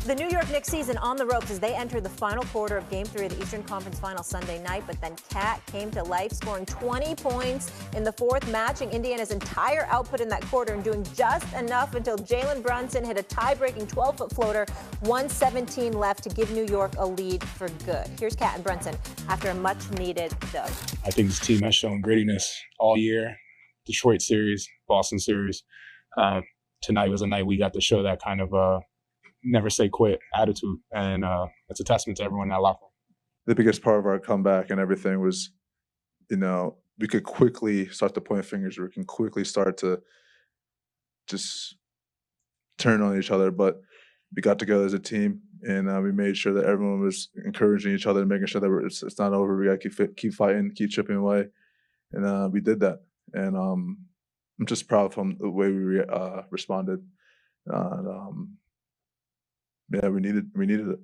The New York Knicks season on the ropes as they enter the final quarter of Game 3 of the Eastern Conference Final Sunday night. But then Cat came to life, scoring 20 points in the fourth, matching Indiana's entire output in that quarter and doing just enough until Jalen Brunson hit a tie-breaking 12-foot floater, 1:17 left to give New York a lead for good. Here's Cat and Brunson after a much-needed dub. I think this team has shown grittiness all year. Detroit series, Boston series. Tonight was a night we got to show that kind of never say quit attitude, and it's a testament to everyone in that locker room. The biggest part of our comeback and everything was, we could quickly start to point fingers. We can quickly start to just turn on each other, but we got together as a team, and we made sure that everyone was encouraging each other and making sure that it's not over. We got to keep fighting, keep chipping away, and we did that. And I'm just proud from the way we responded. Yeah, we needed it.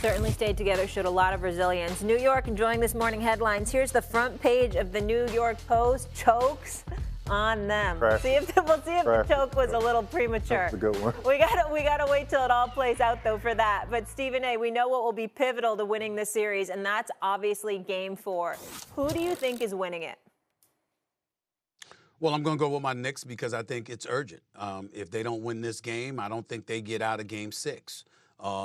Certainly stayed together, showed a lot of resilience. New York enjoying this morning headlines. Here's the front page of the New York Post. Chokes on them. We'll see if the choke was a little premature. That's a good one. We gotta wait till it all plays out though for that. But Stephen A., we know what will be pivotal to winning this series, and that's obviously Game 4. Who do you think is winning it? Well, I'm going to go with my Knicks because I think it's urgent. If they don't win this game, I don't think they get out of Game 6.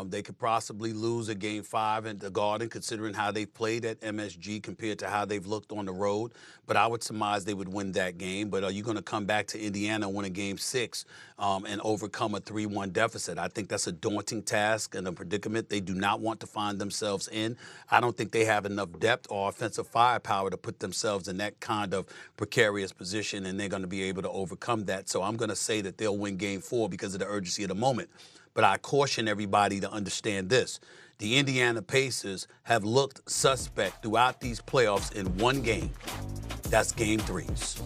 They could possibly lose a Game 5 at the Garden, considering how they've played at MSG compared to how they've looked on the road. But I would surmise they would win that game. But are you going to come back to Indiana and win a Game 6 and overcome a 3-1 deficit? I think that's a daunting task and a predicament they do not want to find themselves in. I don't think they have enough depth or offensive firepower to put themselves in that kind of precarious position, and they're going to be able to overcome that. So I'm going to say that they'll win Game 4 because of the urgency of the moment. But I caution everybody to understand this. The Indiana Pacers have looked suspect throughout these playoffs in one game. That's Game 3s.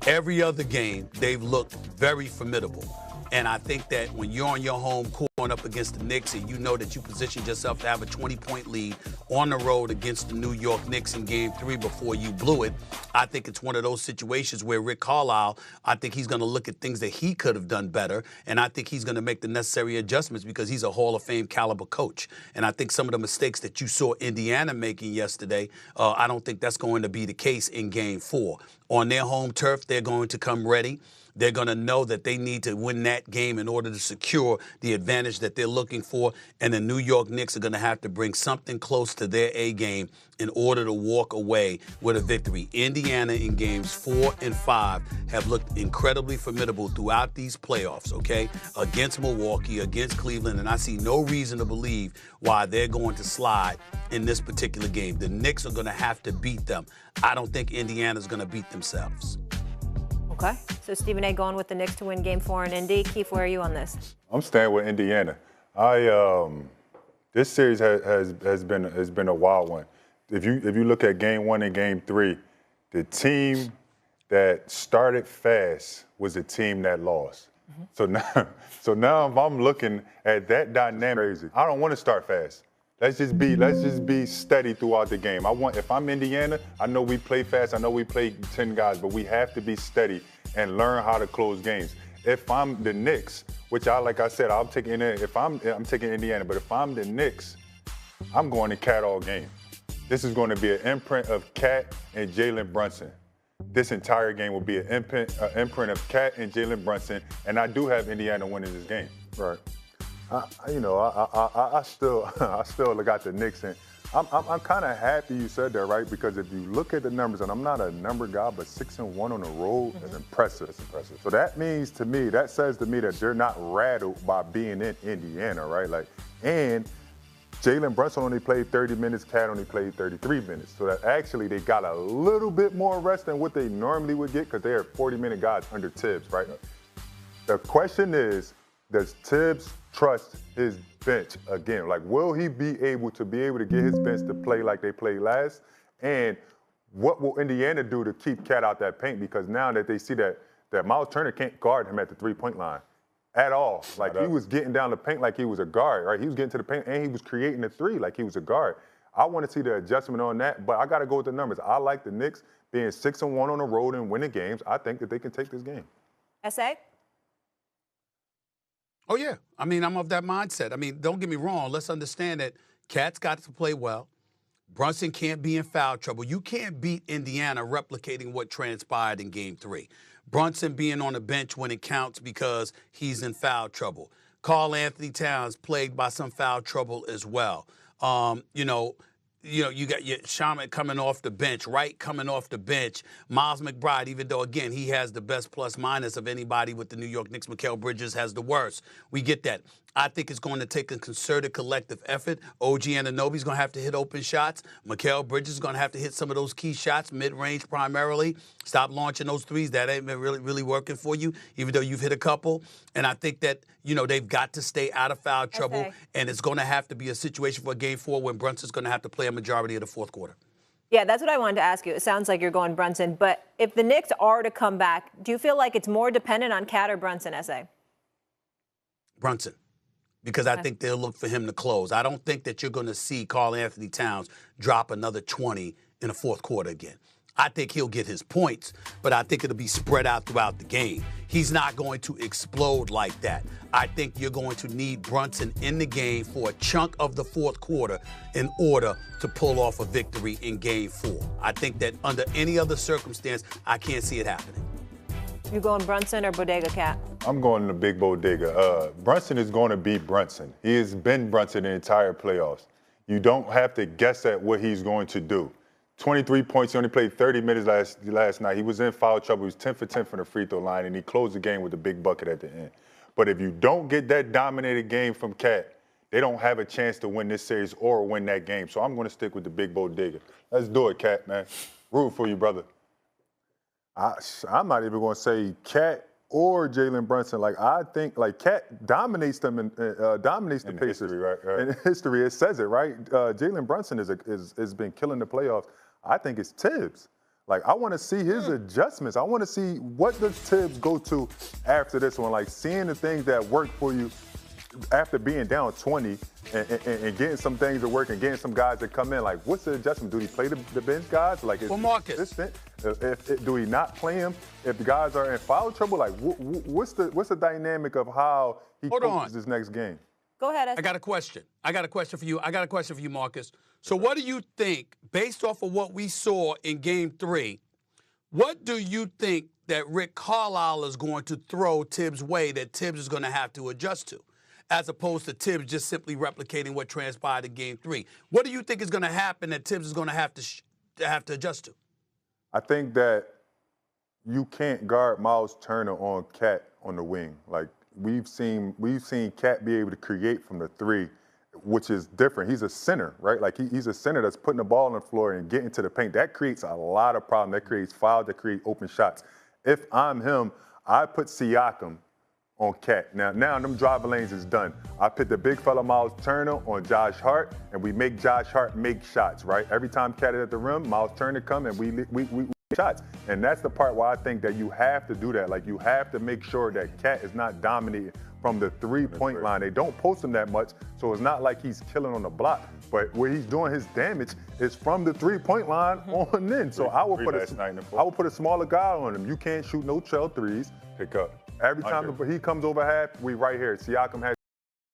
Every other game, they've looked very formidable. And I think that when you're on your home court up against the Knicks and you know that you positioned yourself to have a 20-point lead on the road against the New York Knicks in Game 3 before you blew it, I think it's one of those situations where Rick Carlisle, I think he's going to look at things that he could have done better, and I think he's going to make the necessary adjustments because he's a Hall of Fame caliber coach. And I think some of the mistakes that you saw Indiana making yesterday, I don't think that's going to be the case in Game 4. On their home turf, they're going to come ready. They're going to know that they need to win that game in order to secure the advantage that they're looking for. And the New York Knicks are going to have to bring something close to their A game in order to walk away with a victory. Indiana in Games 4 and 5 have looked incredibly formidable throughout these playoffs, okay? Against Milwaukee, against Cleveland, and I see no reason to believe why they're going to slide in this particular game. The Knicks are going to have to beat them. I don't think Indiana's going to beat themselves. Okay, so Stephen A. going with the Knicks to win Game 4 in Indy. Keith, where are you on this? I'm staying with Indiana. This series has been a wild one. If you look at Game 1 and Game 3, the team that started fast was the team that lost. Mm-hmm. So now if I'm looking at that dynamic, I don't want to start fast. Let's just be steady throughout the game. If I'm Indiana, I know we play fast. I know we play 10 guys, but we have to be steady and learn how to close games. If I'm the Knicks, which like I said, I'm taking Indiana, but if I'm the Knicks, I'm going to Cat all game. This is going to be an imprint of Cat and Jalen Brunson. This entire game will be an imprint of Cat and Jalen Brunson, and I do have Indiana winning this game. Right. I still got the Knicks, and I'm kind of happy you said that, right? Because if you look at the numbers, and I'm not a number guy, but 6-1 on the road is impressive. It's impressive. So that says to me that they're not rattled by being in Indiana, right? And Jalen Brunson only played 30 minutes, Cat only played 33 minutes. So that actually they got a little bit more rest than what they normally would get because they are 40-minute guys under Tibbs, right? The question is, does Tibbs trust his bench again? Will he be able to get his bench to play like they played last? And what will Indiana do to keep Cat out that paint? Because now that they see that Miles Turner can't guard him at the three-point line at all. He was getting down the paint like he was a guard, right? He was getting to the paint and he was creating a three like he was a guard. I want to see the adjustment on that, but I got to go with the numbers. I like the Knicks being 6-1 on the road and winning games. I think that they can take this game. S.A.? Oh, yeah. I mean, I'm of that mindset. I mean, don't get me wrong. Let's understand that Cat's got to play well. Brunson can't be in foul trouble. You can't beat Indiana replicating what transpired in Game 3. Brunson being on the bench when it counts because he's in foul trouble. Karl Anthony Towns plagued by some foul trouble as well. You got your Shaman coming off the bench, Wright coming off the bench, Miles McBride, even though, again, he has the best plus-minus of anybody with the New York Knicks. Mikal Bridges has the worst. We get that. I think it's going to take a concerted collective effort. OG Anunoby's going to have to hit open shots. Mikal Bridges is going to have to hit some of those key shots, mid-range primarily. Stop launching those threes. That ain't been really working for you, even though you've hit a couple. And I think that, they've got to stay out of foul trouble. And it's going to have to be a situation for Game 4 when Brunson's going to have to play a majority of the fourth quarter. Yeah, that's what I wanted to ask you. It sounds like you're going Brunson. But if the Knicks are to come back, do you feel like it's more dependent on Cat or Brunson, S.A.? Brunson. Because I think they'll look for him to close. I don't think that you're going to see Karl Anthony Towns drop another 20 in the fourth quarter again. I think he'll get his points, but I think it'll be spread out throughout the game. He's not going to explode like that. I think you're going to need Brunson in the game for a chunk of the fourth quarter in order to pull off a victory in Game 4. I think that under any other circumstance, I can't see it happening. You going Brunson or Bodega Cat? I'm going to Big Bodega. Brunson is going to be Brunson. He has been Brunson the entire playoffs. You don't have to guess at what he's going to do. 23 points. He only played 30 minutes last night. He was in foul trouble. He was 10 for 10 from the free throw line, and he closed the game with a big bucket at the end. But if you don't get that dominated game from Cat, they don't have a chance to win this series or win that game. So I'm going to stick with the Big Bodega. Let's do it, Cat, man. Root for you, brother. I'm not even going to say Cat or Jalen Brunson. I think Cat dominates them and dominates the Pacers. History, right? In history, it says it, right? Jalen Brunson has been killing the playoffs. I think it's Tibbs. I want to see his adjustments. I want to see what does Tibbs go to after this one. Seeing the things that work for you after being down 20 and getting some things to work and getting some guys that come in. What's the adjustment? Do he play the bench guys? Well, Marcus. Do he not play him if the guys are in foul trouble? What's the dynamic of how he coaches this next game? Go ahead, I got a question. I got a question for you, Marcus. So what do you think, based off of what we saw in Game 3, what do you think that Rick Carlisle is going to throw Tibbs' way that Tibbs is going to have to adjust to, as opposed to Tibbs just simply replicating what transpired in Game 3? What do you think is going to happen that Tibbs is going to have to adjust to? I think that you can't guard Miles Turner on Cat on the wing. We've seen Cat be able to create from the three, which is different. He's a center, right? He's a center that's putting the ball on the floor and getting to the paint. That creates a lot of problems. That creates fouls. That creates open shots. If I'm him, I put Siakam on Cat. Now them driver lanes is done. I put the big fella Miles Turner on Josh Hart, and we make Josh Hart make shots, right? Every time Cat is at the rim, Miles Turner come and we shots. And that's the part where I think that you have to do that. You have to make sure that Cat is not dominating from the three-point line. They don't post him that much, so it's not like he's killing on the block. But where he's doing his damage is from the three-point line on in. So I will put a smaller guy on him. You can't shoot no trail threes. Pick up. Every time he comes over half, we right here. Siakam has